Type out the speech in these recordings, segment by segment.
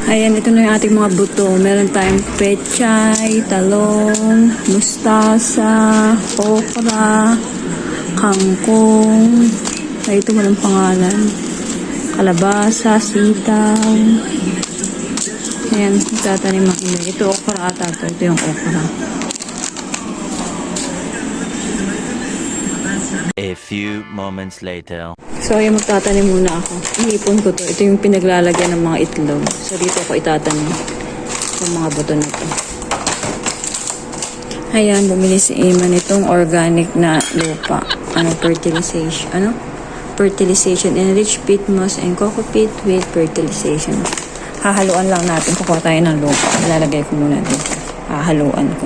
Ayan, ito na yung ating mga buto. Meron tayong pechay, talong, mustasa, okra, kangkong. Ay, ito walang pangalan. Kalabasa, sitaw. Ayan, tatanim ang ina. Ito okra ata. Ito yung okra. A few moments later. So, ayan, magtatanim muna ako. Inipon ko to. Ito yung pinaglalagyan ng mga itlog. So, dito ako itatanim yung mga buto na to. Ayan, bumili si Iman itong organic na lupa. Fertilization. Fertilization. Enriched peat moss and coco peat with fertilization. Hahaluan lang natin. Kukuha tayo ng lupa. Ilalagay ko muna dito. Hahaluan ko.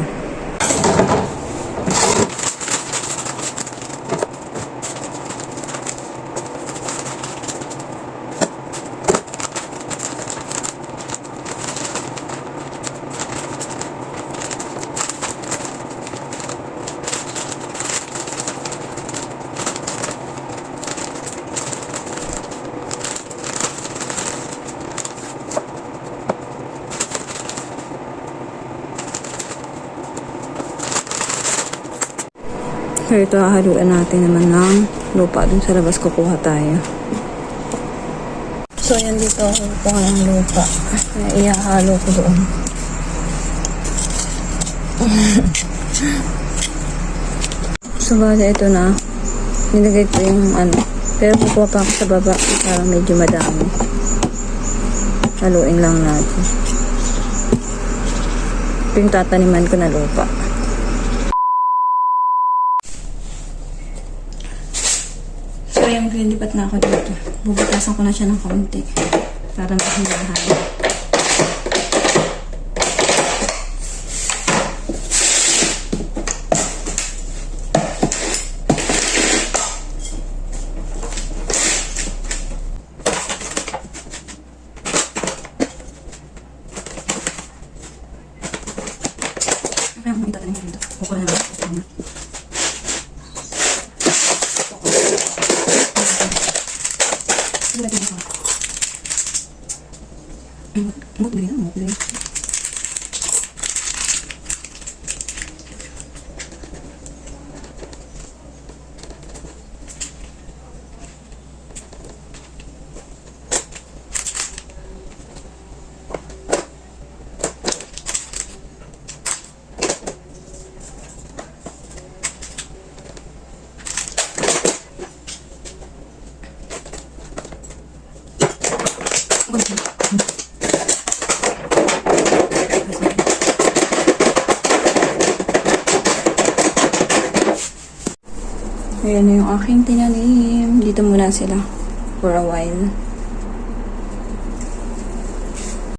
So, ito hahaluan natin naman ng lupa. Dun sa labas kukuha tayo. So, yan dito ako kukuha ng lupa. Ihahalo ko doon. So, bale ito na. Nilagay ko yung pero kukuha pa ako sa baba para medyo madami. Haluin lang natin. Ito yung tataniman ko na lupa. So, yung lilipat na ako dito. Bubutasan ko na siya ng konti. Para mahinahalo. Kaya mo itatanim dito. Kukuha na lang. Ayan na yung aking tinanim. Dito muna sila for a while.